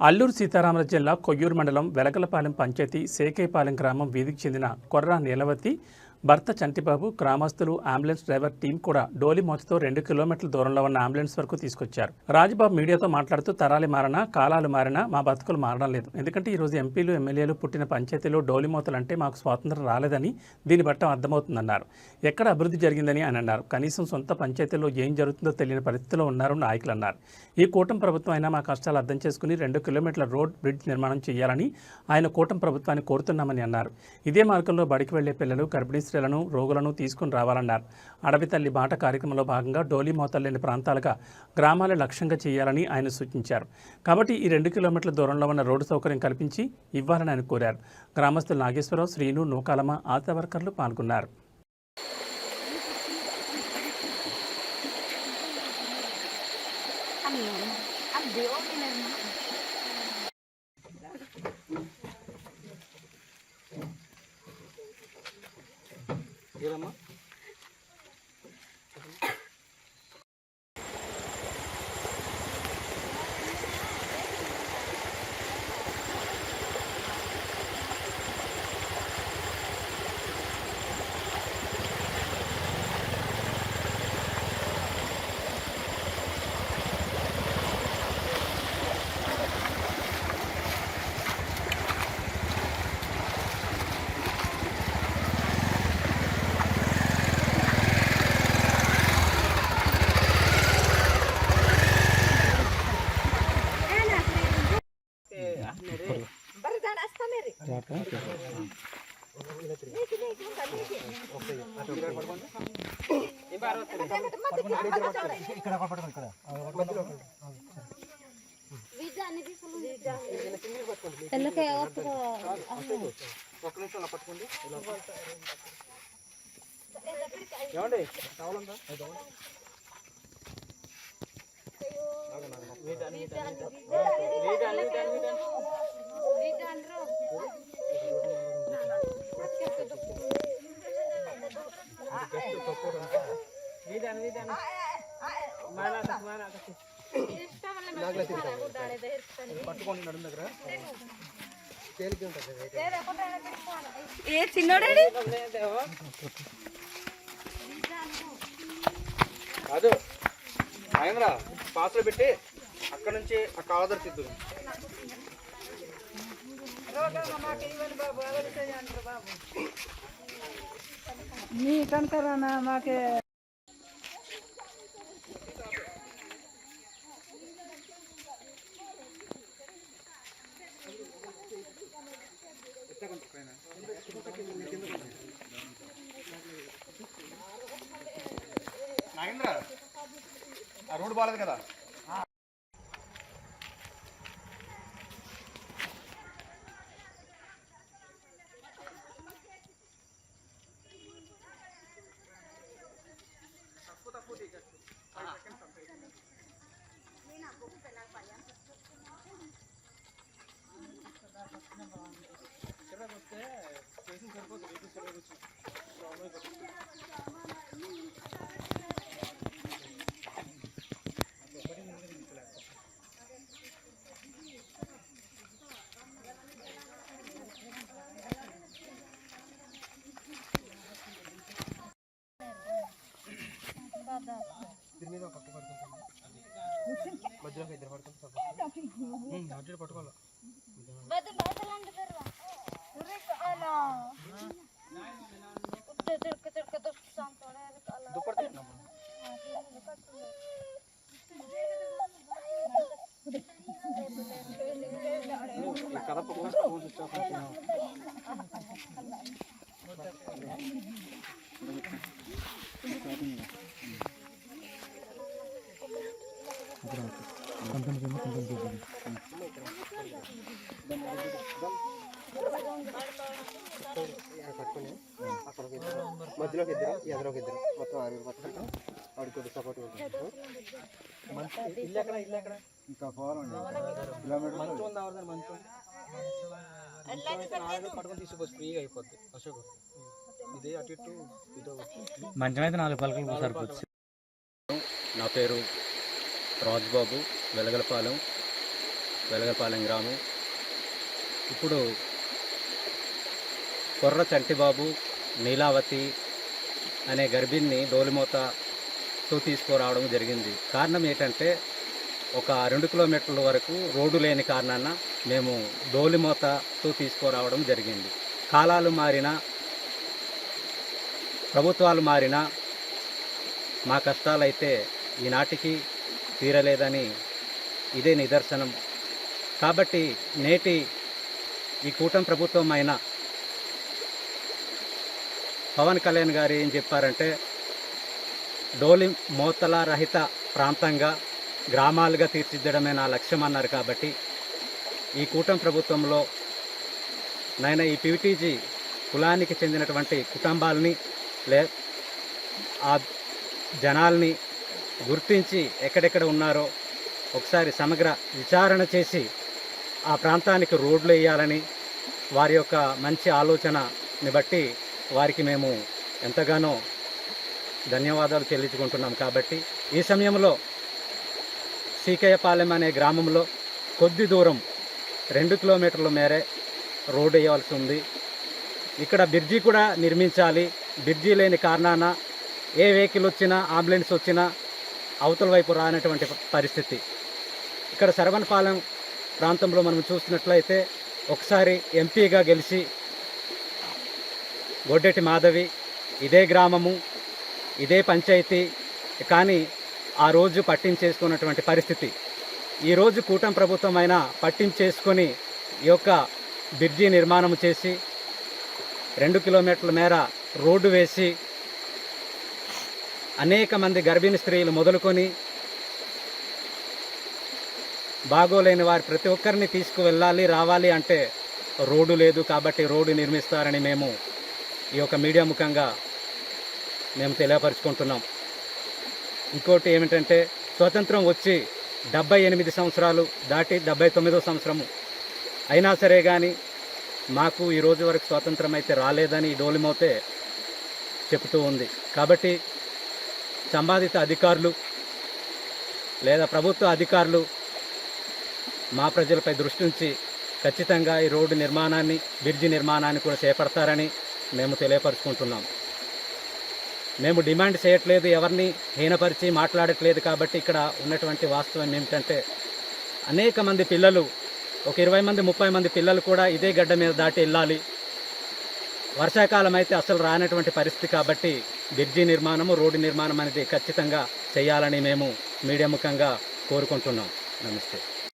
అల్లూరు సీతారామరాజు జిల్లా కొయ్యూరు మండలం వెలగలపాలెం పంచాయతీ సేకేపాలెం గ్రామం వీధికి చెందిన కొర్రా నీలవతి భర్త చంటిబాబు గ్రామస్తులు అంబులెన్స్ డ్రైవర్ టీం కూడా డోలి మోతతో 2 కిలోమీటర్ల దూరంలో ఉన్న అంబులెన్స్ వరకు తీసుకొచ్చారు. రాజబాబు మీడియాతో మాట్లాడుతూ తరాలు మారినా కాలాలు మారినా మా బతుకులు మారడం లేదు. ఎందుకంటే ఈరోజు ఎంపీలు ఎమ్మెల్యేలు పుట్టిన పంచాయతీలో డోలి మోతలంటే మాకు స్వాతంత్రం రాలేదని దీన్ని బట్టి అర్థమవుతుందన్నారు. ఎక్కడ అభివృద్ధి జరిగిందని అని అన్నారు. కనీసం సొంత పంచాయతీలో ఏం జరుగుతుందో తెలియని పరిస్థితిలో ఉన్నారు నాయకులు అన్నారు. ఈ కూటమి ప్రభుత్వం అయినా మా కష్టాలు అర్థం చేసుకుని 2 కిలోమీటర్ల రోడ్ బ్రిడ్జ్ నిర్మాణం చేయాలని ఆయన కూటమి ప్రభుత్వాన్ని కోరుతున్నామని అన్నారు. ఇదే మార్గంలో బడికి వెళ్లే పిల్లలు గర్భిణీ స్త్రీలను రోగులను తీసుకుని రావాలన్నారు. అడవి తల్లి బాట కార్యక్రమంలో భాగంగా డోలీ మోతలు లేని ప్రాంతాలుగా గ్రామాల లక్ష్యంగా చేయాలని ఆయన సూచించారు. కాబట్టి ఈ 2 కిలోమీటర్ల దూరంలో ఉన్న రోడ్డు సౌకర్యం కల్పించి ఇవ్వాలని ఆయన కోరారు. గ్రామస్తులు నాగేశ్వరరావు, శ్రీను, నూకాలమ్మ, ఆశా వర్కర్లు పాల్గొన్నారు. అదు మహేంద్ర పాత్ర పెట్టి అక్కడ నుంచి ఆ కాలదర తిద్దు మీ కంకరనా మాకే నాగేంద్ర ఆ రోడ్డు బాగాలేదు కదా. మధ్యలో ఇద్దరు పడుతుంది పట్టుకోవాలి. మధ్యలోకి ఇద్దరు ఎదరోకి ఇద్దరు మొత్తం 6 పట్టుకుంటా వాడికి కొద్ది సపోర్ట్ ఇల్లు ఎక్కడ ఇంకా పోవాలండి కిలోమీటర్ పట్టుకొని తీసుకోవచ్చు ఫ్రీగా అయిపోద్ది. అశోక్ ఇదే అటు ఇటు మంచమైతే 4 పలకలు సరిపోతుంది. నా పేరు రాజబాబు, వెలగలపాలెం. వెలగపాలెం గ్రామం. ఇప్పుడు కొర్ర చంటిబాబు నీలావతి అనే గర్భిణిని డోలిమోతతో తీసుకురావడం జరిగింది. కారణం ఏంటంటే ఒక 2 కిలోమీటర్ల వరకు రోడ్డు లేని కారణాన మేము డోలిమోతతో తీసుకురావడం జరిగింది. కాలాలు మారినా ప్రభుత్వాలు మారినా మా కష్టాలైతే ఈనాటికి తీరలేదని ఇదే నిదర్శనం. కాబట్టి నేటి ఈ కూటమి ప్రభుత్వం అయిన పవన్ కళ్యాణ్ గారు ఏం చెప్పారంటే డోలి మోతల రహిత ప్రాంతంగా గ్రామాలుగా తీర్చిదిద్దడమే నా లక్ష్యం అన్నారు. కాబట్టి ఈ కూటమి ప్రభుత్వంలో నైనా ఈ పీటీజీ కులానికి చెందినటువంటి కుటుంబాలని ఆ జనాల్ని గుర్తించి ఎక్కడెక్కడ ఉన్నారో ఒకసారి సమగ్ర విచారణ చేసి ఆ ప్రాంతానికి రోడ్లు వేయాలని వారి యొక్క మంచి ఆలోచనని బట్టి వారికి మేము ఎంతగానో ధన్యవాదాలు చెల్లించుకుంటున్నాం. కాబట్టి ఈ సమయంలో సీకేయపాలెం అనే గ్రామంలో కొద్ది దూరం 2 కిలోమీటర్ల మేరే రోడ్డు వేయవలసి ఉంది. ఇక్కడ బ్రిడ్జి కూడా నిర్మించాలి. బ్రిడ్జి లేని కారణాన ఏ వెహికల్ వచ్చినా అంబులెన్స్ వచ్చినా అవతల వైపు రానటువంటి పరిస్థితి. ఇక్కడ శరవణపాలెం ప్రాంతంలో మనం చూసినట్లయితే ఒకసారి ఎంపీగా గెలిచి గొడ్డెటి మాధవి ఇదే గ్రామము ఇదే పంచాయతీ, కానీ ఆ రోజు పట్టించేసుకున్నటువంటి పరిస్థితి. ఈరోజు కూటమి ప్రభుత్వం అయినా పట్టించేసుకొని ఈ యొక్క బ్రిడ్జి నిర్మాణం చేసి 2 కిలోమీటర్ల మేర రోడ్డు వేసి అనేక మంది గర్భిణీ స్త్రీలు మొదలుకొని బాగోలేని వారి ప్రతి ఒక్కరిని తీసుకువెళ్ళాలి రావాలి అంటే రోడ్డు లేదు. కాబట్టి రోడ్డు నిర్మిస్తారని మేము ఈ యొక్క మీడియా ముఖంగా మేము తెలియపరుచుకుంటున్నాం. ఇంకోటి ఏమిటంటే స్వతంత్రం వచ్చి 78 సంవత్సరాలు దాటి 79వ సంవత్సరము అయినా సరే కానీ మాకు ఈ రోజు వరకు స్వాతంత్రం అయితే రాలేదని డోలిమోతే చెబుతూ ఉంది. కాబట్టి సంబంధిత అధికారులు లేదా ప్రభుత్వ అధికారులు మా ప్రజలపై దృష్టి ఉంచి ఖచ్చితంగా ఈ రోడ్డు నిర్మాణాన్ని బ్రిడ్జి నిర్మాణాన్ని కూడా చేపడతారని మేము తెలియపరుచుకుంటున్నాం. మేము డిమాండ్ చేయట్లేదు, ఎవరిని హీనపరిచి మాట్లాడట్లేదు. కాబట్టి ఇక్కడ ఉన్నటువంటి వాస్తవం ఏమిటంటే అనేక మంది పిల్లలు, ఒక 20 మంది 30 మంది పిల్లలు కూడా ఇదే గడ్డ మీద దాటి వెళ్ళాలి. వర్షాకాలం అయితే అసలు రానటువంటి పరిస్థితి. కాబట్టి బ్రిడ్జి నిర్మాణము రోడ్డు నిర్మాణం అనేది ఖచ్చితంగా చేయాలని మేము మీడియా ముఖంగా కోరుకుంటున్నాం. నమస్తే.